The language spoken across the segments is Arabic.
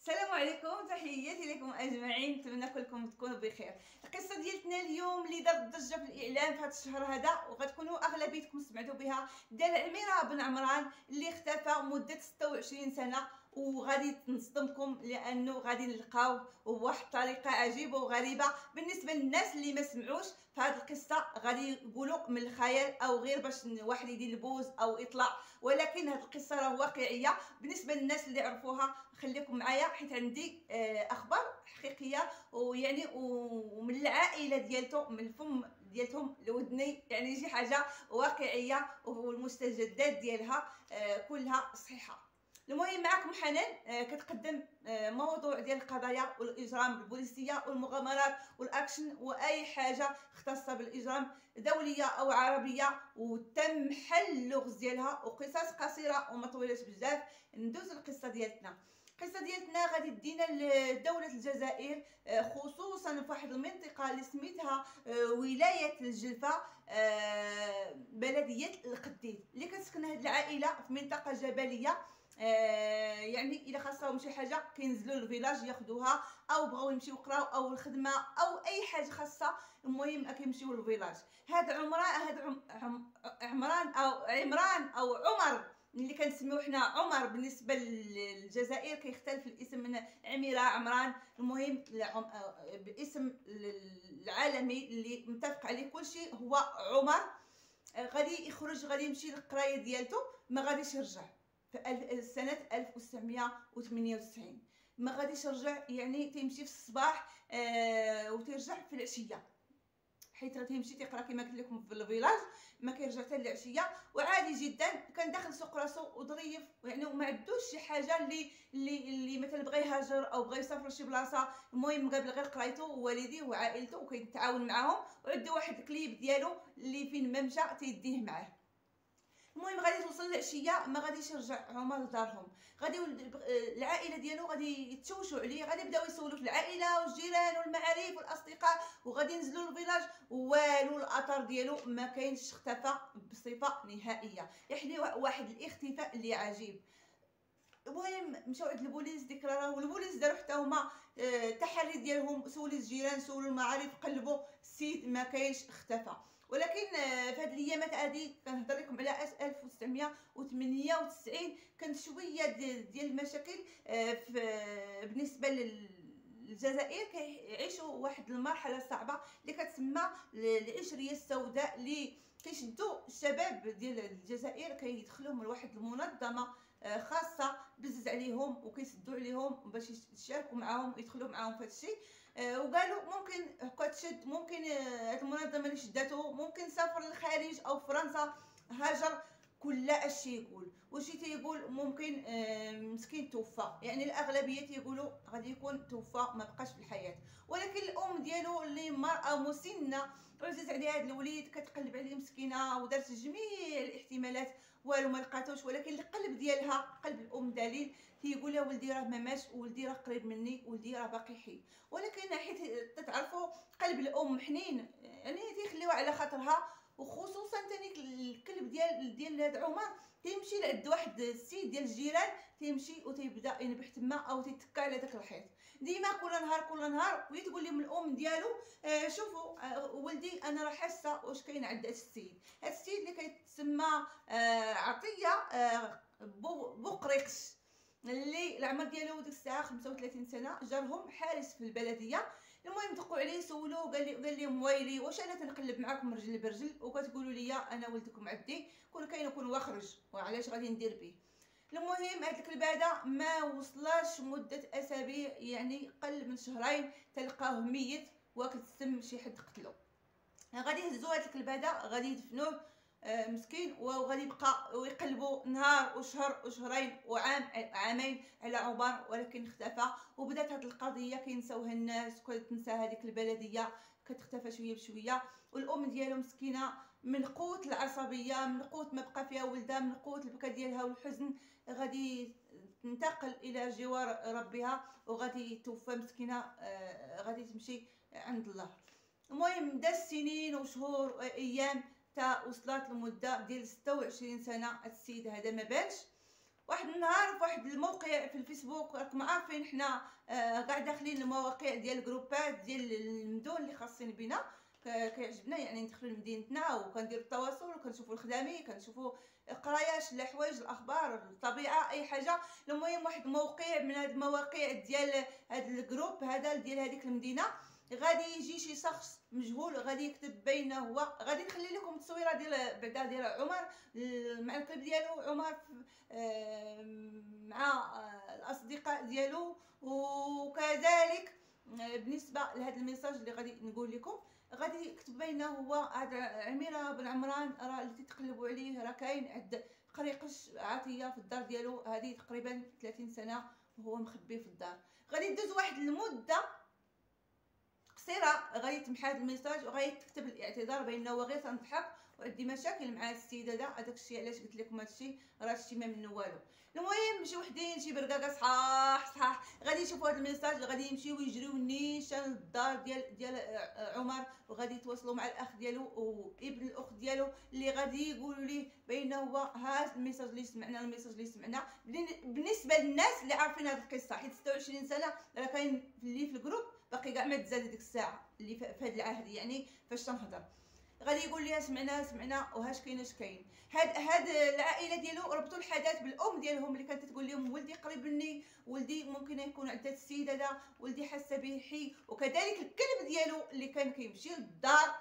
السلام عليكم، تحياتي لكم اجمعين. نتمنى كلكم تكونوا بخير. القصه ديالتنا اليوم اللي دارت ضجه في الاعلام في هذا الشهر هذا وغتكونوا اغلبيتكم سمعتوا بها، ديال عميره بن عمران اللي اختفى مده 26 سنه. وغادي تنصدمكم لانه غادي نلقاو بواحد الطريقه عجيبه وغريبه. بالنسبه للناس اللي ما سمعوش في هذه القصه غادي يقولوا من الخيال او غير باش واحد يدير البوز او يطلع، ولكن هذه القصه راه واقعيه. بالنسبه للناس اللي عرفوها خليكم معايا حيت عندي اخبار حقيقيه ويعني ومن العائله ديالته، من الفم ديالتهم لودني، يعني شي حاجه واقعيه والمستجدات ديالها كلها صحيحه. المهم معكم حنان كتقدم موضوع ديال القضايا والاجرام البوليسيه والمغامرات والاكشن واي حاجه خاصه بالاجرام، دوليه او عربيه، وتم حل اللغز ديالها وقصص قصيره وما طويلش بزاف. ندوز القصه ديالتنا. القصه ديالتنا غادي تدينا لدوله الجزائر، خصوصا في واحد المنطقه اللي سميتها ولايه الجلفه، بلديه القديد، اللي كتسكن هذه العائله في منطقه جبليه. يعني الا خاصهم شي حاجه كينزلوا للفيلاج ياخذوها، او بغاو يمشيو يقراو او الخدمه او اي حاجه خاصه، المهم كيمشيو للفيلاج. هذا عمران او عمران او عمر اللي كنسميوه حنا عمر بالنسبه للجزائر، كيختلف الاسم من عميره عمران. المهم باسم العالمي اللي متفق عليه كل شيء هو عمر. غادي يخرج، غادي يمشي للقرايه ديالته، ما غاديش يرجع في سنه 1998. ما غاديش يرجع، يعني تيمشي في الصباح وترجع في العشيه، حيت تيمشي تيقرا كما قلت لكم في الفيلاج، ما كيرجع حتى العشيه. وعادي جدا كان داخل سوق راسو وظريف، يعني وما عندوش شي حاجه اللي مثلا بغى يهاجر او بغى يسافر لشي بلاصه. المهم قابل غير قرايته ووالديه وعائلته وكيتعاون معاهم، وعنده واحد الكليب ديالو اللي فين ما مشى تيديه معاه. المهم غادي توصل العشيه، ما غاديش يرجع عمر لدارهم. غادي العائله ديالو غادي يتشوشوا عليه، غادي يبداو يسولوا في العائله والجيران والمعارف والاصدقاء، وغادي ينزلوا للفيلاج والو الاثر ديالو ما كاينش، اختفى بصفه نهائيه، يعني واحد الاختفاء اللي عجيب. المهم مشاو عند البوليس ديكلاراو، والبوليس داروا حتى هما التحري ديالهم، سولوا الجيران سولوا المعارف، قلبوا السيد ما كاينش، اختفى. ولكن في هذه الايامات هذه كنهضر لكم على 1998 كانت شويه ديال المشاكل بالنسبه للجزائر، كيعيشوا واحد المرحله صعبه اللي كتسمى العشريه السوداء، اللي كيشدوا الشباب ديال الجزائر كيدخلوهم لواحد المنظمه خاصه بزز عليهم وكيسدوا عليهم باش يشاركوا معاهم ويدخلوا معاهم في هذا الشيء. وقالوا ممكن كتشد، ممكن هذه المنظمه اللي شدته ممكن سافر للخارج او فرنسا، هاجر. كل الشيء يقول وشي تيقول ممكن مسكين توفى، يعني الاغلبيه تيقولوا غادي يكون توفى ما بقاش في الحياه. ولكن الام ديالو اللي مراه مسنه عزيز عليها هذا الوليد، كتقلب عليه مسكينه ودارت جميع الاحتمالات والو ما لقاتوش. ولكن القلب ديالها، قلب الام دليل، تيقول لها ولدي راه ما ماتش، ولدي راه قريب مني، ولدي راه باقي حي. ولكن حيت تتعرفوا قلب الام حنين، يعني تيخليوها على خاطرها. وخصوصا ثاني الكلب ديال هذا عمر تيمشي لعند واحد السيد ديال الجيران، تيمشي وتيبدا ينبح تما او تيتكى على داك الحيط ديما كل نهار كل نهار، وهي تقول لهم الام ديالو شوفوا ولدي انا راه حاسه واش كاين عند هذا السيد. هذا السيد اللي كيتسمى عطيه بوقريقش، اللي العمر ديالو ديك الساعه 35 سنه، جارهم حارس في البلديه. المهم دقوا عليه سولوه، قال لهم ويلي واش انا تنقلب معاكم رجل برجل وكتقولوا لي انا ولدكم عدي، كون كاين كون واخرج وعلاش غادي ندير به. المهم هاد الكلب هذا ما وصلاش مده اسابيع، يعني قل من شهرين تلقاه ميت واكل السم، شي حد قتلو. غادي يهزوا هاد الكلب هذا غادي يدفنوه مسكين، وغادي يبقى ويقلبوا نهار وشهر وشهرين وعام عامين على عمر، ولكن اختفى. وبدات هذه القضيه كينساوها الناس، كتنسى هذيك البلديه، كتختفى شويه بشويه. والام ديالو مسكينه من قوه العصبيه، من قوه ما بقى فيها ولدها، من قوه البكا ديالها والحزن، غادي تنتقل الى جوار ربها وغادي توفى مسكينه، غادي تمشي عند الله. المهم داز سنين وشهور وايام تا وصلت لمده ديال 26 سنه السيد هذا ما بانش. واحد النهار في واحد الموقع في الفيسبوك، راكم عارفين حنا كاع داخلين المواقع ديال الجروبات ديال المدن اللي خاصين بينا، كيعجبنا يعني ندخلوا لمدينتنا وكنديروا التواصل وكنشوفوا الخدامي، كنشوفوا قراياش الحوايج الاخبار الطبيعه اي حاجه. المهم واحد موقع من هاد المواقع ديال هاد الجروب هذا ديال هذيك المدينه، غادي يجي شي شخص مجهول غادي يكتب بينه هو، غادي نخلي لكم التصويره ديال بعدا ديال عمر مع الكلب ديالو عمر مع الاصدقاء ديالو. وكذلك بالنسبه لهذا الميساج اللي غادي نقول لكم، غادي يكتب بينه هو هذا عميره بن عمران راه اللي تقلبوا عليه، راه كاين عند قريقش عطيه في الدار ديالو هذه تقريبا 30 سنه وهو مخبي في الدار. غادي ندوز واحد المده قصيره غادي تمحى هذا الميساج وغادي تكتب الاعتذار بانه غير تنضحك وعندي مشاكل مع السيد هذا، هذاك الشيء علاش قلت لكم هذا الشيء راه هادشي ما منه والو. المهم شي وحدين شي برقاقه صحاح غادي يشوفوا هذا الميساج غادي يمشيو يجريو نيشان للدار ديال عمر وغادي يتواصلوا مع الاخ ديالو وابن الاخت ديالو اللي غادي يقولوا ليه بان هو هذا الميساج اللي سمعنا، الميساج اللي سمعنا بالنسبه للناس اللي عارفين هذه القصه، حيت 26 سنه راه كاين اللي في الجروب باقي كاع ما تزاد ديك الساعه اللي في هذا العهد يعني فاش تنهضر، غادي يقول ليها سمعنا وهاش كاين اش كاين. هاد العائله ديالو ربطوا الحدث بالام ديالهم اللي كانت تقول لهم ولدي قريب مني، ولدي ممكن يكون عند السيد هذا، ولدي حاسه به حي. وكذلك الكلب ديالو اللي كان كيمشي للدار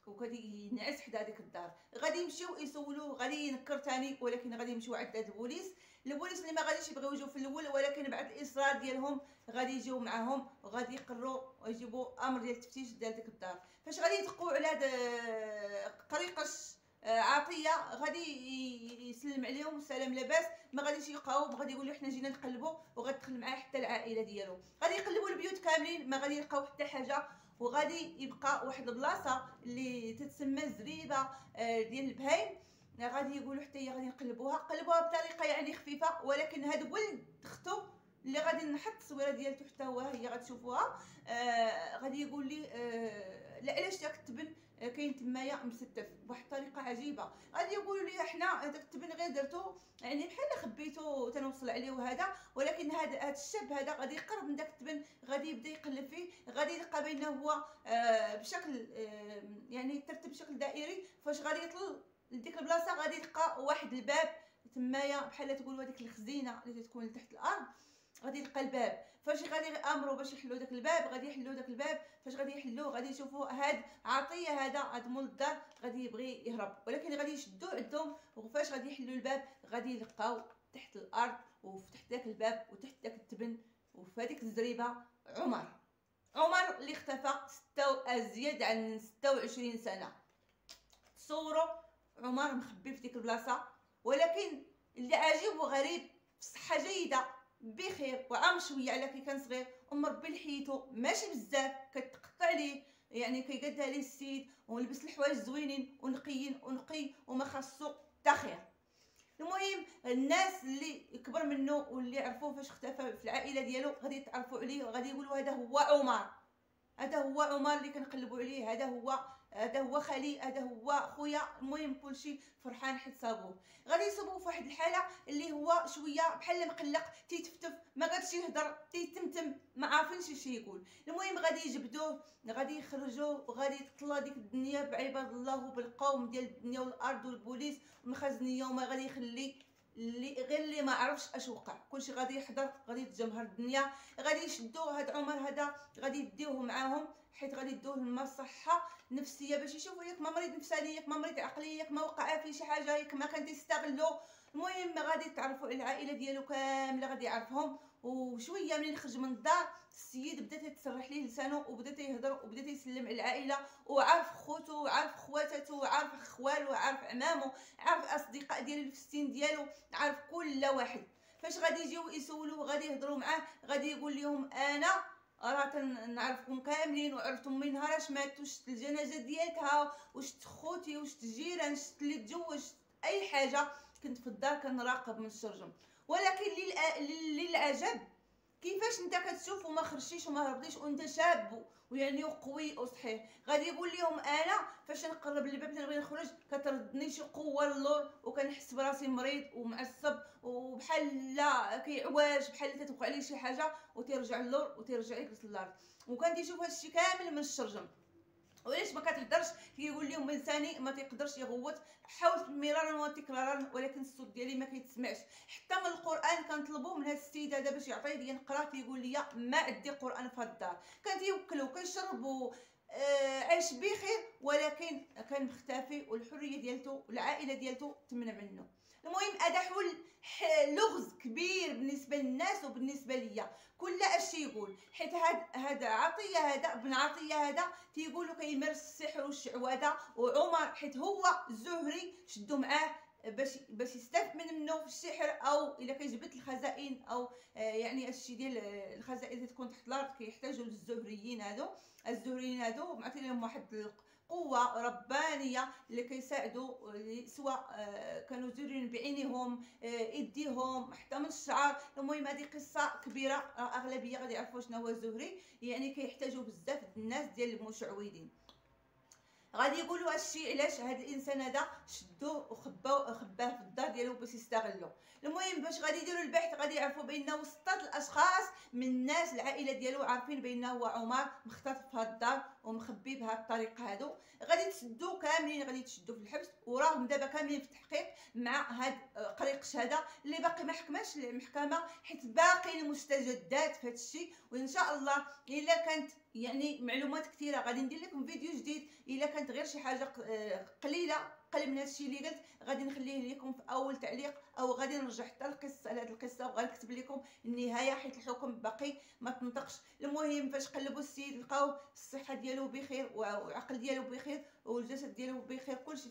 وغادي ينعس حدا هذيك الدار، غادي يمشيو يسولوه غادي ينكر ثاني، ولكن غادي يمشيو عند البوليس اللي ما غاديش يبغيو يجيو في الاول، ولكن بعد الاصرار ديالهم غادي يجيو معاهم وغادي يقرروا ويجيبوا امر ديال التفتيش ديال ديك الدار. فاش غادي يدقوا على هاد قريقش عطيه غادي يسلم عليهم سلام لاباس، ما غاديش يلقاو، غادي يقولوا حنا جينا نقلبوا، وغتدخل معاه حتى العائله ديالو، غادي يقلبوا البيوت كاملين ما غادي يلقاو حتى حاجه، وغادي يبقى واحد البلاصه اللي تتسمى الزريبه ديال البهايم، غادي يقولوا حتى هي غادي قلبوها بطريقه يعني خفيفه. ولكن هاد ولد اختو اللي غادي نحط التصويره ديالته حتى هو هي غتشوفوها غادي يقول لي لا علاش داك التبن كاين تمايا مستف بواحد الطريقه عجيبه، غادي يقولوا لي حنا هذاك التبن غير درتو يعني بحال خبيتو تنوصل عليه وهذا، ولكن هذا الشاب هذا غادي يقرب من داك التبن غادي يبدا يقلب فيه، غادي يلقى بينه هو بشكل يعني ترتب بشكل دائري. فاش غادي يطل لديك البلاصه غادي يلقى واحد الباب تمايا بحال تقولوا هذيك الخزينه اللي تكون تحت الارض، غادي يلقى الباب. فاش غادي يامروا باش يحلوا داك الباب غادي يحلوا داك الباب، فاش غادي يحلوه غادي يشوفوا هاد عطيه هاد مول الدار غادي يبغي يهرب، ولكن غادي يشدوا عندهم. وفاش غادي يحلوا الباب غادي يلقاو تحت الارض وتحت داك الباب وتحت داك التبن وفي هذيك الزريبه عمر اللي اختفى ازيد عن 26 سنه. تصوروا عمر مخبي في ديك البلاصه، ولكن اللي عجيب وغريب في صحه جيده بخير وعام شويه على كي كان صغير، ربي لحيته ماشي بزاف كتقطع ليه يعني كيقادها ليه السيد، ولبس الحوايج زوينين ونقيين ونقي وما خاصو حتى خير. المهم الناس اللي كبر منه واللي عرفوه فاش اختفى في العائله ديالو غادي يتعرفوا عليه وغادي يقولوا هذا هو عمر، هذا هو عمر اللي كنقلبوا عليه، هذا هو خالي، هذا هو خويا. المهم كلشي فرحان حيت صابوه. غادي يصيبوه في واحد الحاله اللي هو شويه بحال مقلق، تيتفتف ما قادش يهضر، تيتمتم ما عارفينش اش يقول. المهم غادي يجبدوه غادي يخرجوه وغادي تطلع ديك الدنيا بعباد الله وبالقوم ديال الدنيا والارض والبوليس والمخازنيه، وما غادي يخلي اللي ما عرفش اش وقع، كلشي غادي يحضر غادي تجمهر الدنيا. غادي يشدوا هاد عمر هذا غادي يديوه معاهم حيت غادي يدوه للمصحه نفسيه باش يشوفوا ياك ما مريض نفساني ياك ما مريض عقلي ياك ما وقع فيه شي حاجه ياك ما كان تيستغلو. المهم غادي تعرفوا على العائله ديالو كامله غادي يعرفهم. وشويه منين خرج من الدار السيد بدا تيتسرح ليه لسانه وبدا تيهضر وبدا تيسلم على العائله، وعارف خوتو وعارف خواتاتو وعارف خوالو وعارف عمامو، عارف اصدقاء ديالو في السن ديالو، عارف كل واحد. فاش غادي يجيو يسولوه غادي يهضروا معاه غادي يقول لهم انا راه كنعرفكم كاملين وعرفت امي نهار اش مات وشت الجنازه ديالتها وشت خوتي وشت الجيران شت اللي تزوج اي حاجه، كنت في الدار كنراقب من الشرجم. ولكن للعجب كيفاش انت كتشوف وما خرجتيش وما هربتيش وانت شاب ويعني وقوي وصحيح؟ غادي يقول لهم انا فاش نقرب للباب نبغي نخرج كتردني شي قوه للور وكنحس براسي مريض ومعصب وبحال لا كيعواج بحال تتوقع ليه شي حاجه وتيرجع للور وتيرجع يجلس للارض. وكان تيشوف هادشي كامل من الشرجم. وعلاش ما كتهضرش؟ كيقول لهم لساني ما تيقدرش يغوت، حاولت مرارا وتكرارا ولكن الصوت ديالي ما كيتسمعش. حتى من القران كنطلبوا من هذا السيد هذا باش يعطي لي نقرا، تيقول لي ما عندي قران في هاد الدار. كان تيوكلوا كيشربوا عيش بخير ولكن كان مختفي والحريه ديالته والعائله ديالته تمنع منه. المهم هذا لغز كبير بالنسبه للناس وبالنسبه ليا. كل اشي يقول حيت هذا عطيه، هذا ابن عطيه هذا تيقولوا كيمارس السحر والشعوذه. وعمر حيت هو الزهري شدوا معاه باش يستافد منه في السحر، او الا كيجبد الخزائن او يعني الشيء ديال الخزائن اللي تكون تحت الارض كيحتاجوا للزهريين هادو. الزهريين هادو معطي لهم واحد قوة ربانية اللي كيساعدوا سواء كانوا زهريين بعينهم ايديهم حتى من الشعر. المهم هذه قصة كبيرة، اغلبية غادي يعرفوا شنو هو الزهري. يعني كيحتاجوا بزاف الناس ديال المشعوذين. غادي يقولوا هادشي علاش هاد الانسان هذا شدوه وخباه في الدار ديالو باش يستغلوا. المهم باش غادي يديروا البحث غادي يعرفوا بانه وسط الاشخاص من الناس العائله ديالو عارفين بانه هو عمر مختطف في هاد الدار ومخبي بهاد الطريقه هادو. غادي تشدوا كاملين، غادي تشدوا في الحبس وراهم دابا كاملين في التحقيق مع هاد قريقش هذا اللي باقي ما حكماش المحكمه حيت باقي المستجدات في هادشي. وان شاء الله الا كانت يعني معلومات كثيره غادي ندير لكم فيديو جديد. الا كانت غير شي حاجه قليله قل من هادشي اللي قلت غادي نخليه لكم في اول تعليق، او غادي نرجع حتى القصه لهاد القصه وغنكتب لكم النهايه حيت الحكم باقي ما تنطقش. المهم فاش قلبوا السيد لقاو الصحه ديالو بخير والعقل ديالو بخير والجسد ديالو بخير، كلشي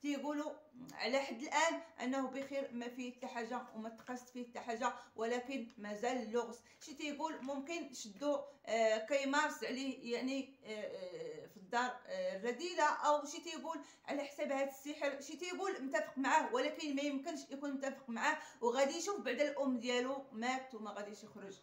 تيقولوا على حد الان انه بخير ما فيه حتى حاجه وما تقاست فيه حتى حاجه، ولكن مازال اللغز. شي تيقول ممكن شدو كيمارس عليه يعني في الدار الرذيله، او شي تيقول على حساب هذا السحر، شي تيقول متفق معاه ولكن ما يمكنش يكون متفق معاه وغادي يشوف بعد الام ديالو مات وما غاديش يخرج.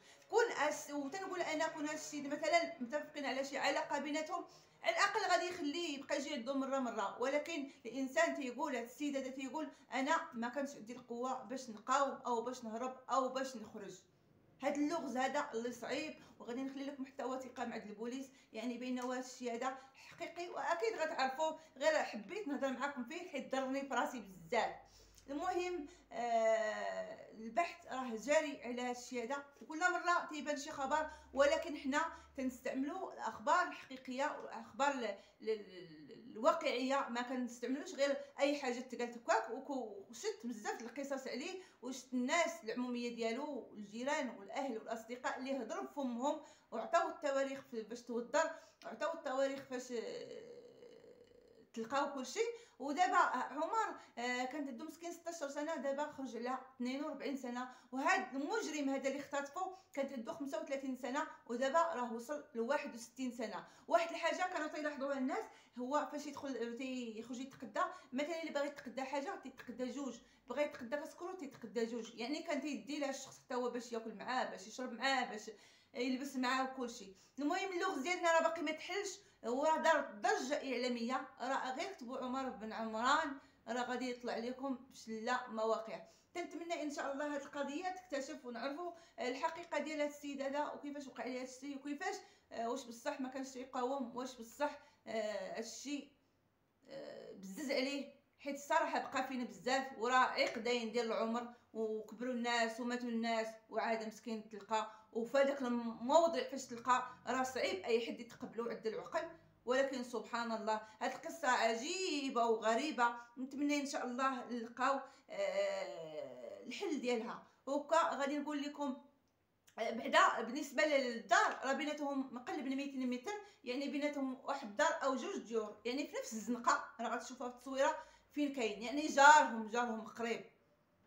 وتنقول انا كون هذا الشيء مثلا متفقين على شي علاقه بيناتهم على الاقل غادي يخليه يبقى يجي عنده مره. ولكن الانسان تيقول، هذا السيد هذا تيقول انا ما كانش عندي القوه باش نقاوم او باش نهرب او باش نخرج. هذا اللغز هذا اللي صعيب، وغادي نخلي لكم حتى وثيقه مع البوليس يعني بينه هذا الشيء هذا حقيقي واكيد غتعرفوه. غير حبيت نهضر معكم فيه حيت ضرني في راسي بزاف. المهم البحث راه جاري على هذا الشيء هذا، وكل مره تيبان شي خبر ولكن حنا تنستعملوا الاخبار الحقيقيه والاخبار الواقعيه، ما كنستعملوش غير اي حاجه تقالت هكاك. وشت بزاف القصص عليه وشت الناس العموميه ديالو والجيران والاهل والاصدقاء اللي هضروا بفمهم وعطاو التواريخ باش توضر، وعطاو التواريخ فاش تلقاو كلشي. ودابا عمر كانت عنده مسكين 16 سنه، دابا خرج على 42 سنه. وهذا المجرم هذا اللي اختطفو كانت عنده 35 سنه ودابا راه وصل ل 61 سنه. واحد الحاجه كانوا تيلاحظوها الناس هو فاش يخرج يتقدى، مثلا اللي باغي يتقدى حاجه تيتقدى جوج، بغى يتقدى كسكرو تيتقدى جوج، يعني كان تيدي لها الشخص حتى هو باش ياكل معاه باش يشرب معاه باش يلبس معاه وكلشي. المهم اللغز ديالنا راه باقي ما تحلش، وراه دار ضجه اعلاميه. راه غير كتبوا عمر بن عمران راه غادي يطلع لكم بشله مواقع. كنتمنى ان شاء الله هذه القضيه تكتشف ونعرفوا الحقيقه ديال هذا السيد هذا وكيفاش وقع عليه هذا الشيء وكيفاش واش بصح ما كانش يقاوم، واش بصح هذا الشيء بزز عليه. حيت الصراحه بقى فينا بزاف وراه عقدين ديال العمر وكبروا الناس وماتوا الناس وعاد مسكين تلقى. وفي هذاك الموضع فاش تلقى راه صعيب اي حد يتقبلو عند العقل. ولكن سبحان الله هاد القصه عجيبه وغريبه. نتمنى ان شاء الله نلقاو الحل ديالها. وكا غادي نقول لكم بعدا بالنسبه للدار راه بيناتهم مقلب 200 متر، يعني بيناتهم واحد الدار او جوج ديور يعني في نفس الزنقه. راه غتشوفوها في التصويره فين كاين، يعني جارهم قريب.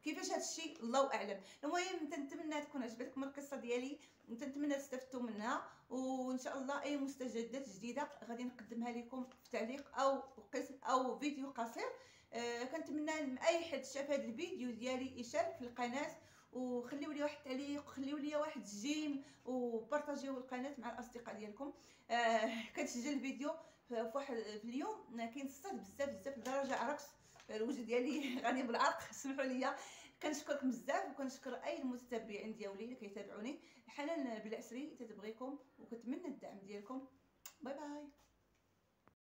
كيفاش هذا الشيء الله اعلم. المهم نتمنى تكون عجبتكم القصه ديالي، نتمنى تستفدتوا منها، وان شاء الله اي مستجدات جديده غادي نقدمها لكم في تعليق او قسم او فيديو قصير. كنتمنى من اي حد شاف هذا الفيديو ديالي يشارك في القناه وخليوا لي واحد التعليق، خليوا لي واحد الجيم، وبارطاجيو القناه مع الاصدقاء ديالكم. كنسجل الفيديو في واحد في اليوم كاين الصهد بزاف لدرجه عرقت الوجه ديالي غني بالعرق. سمحوا لي. كنشكركم بزاف، وكنشكر اي المتتبعين ديالي اللي كيتابعوني. حنان بالعسري تتبغيكم وكتمنى الدعم ديالكم. باي باي.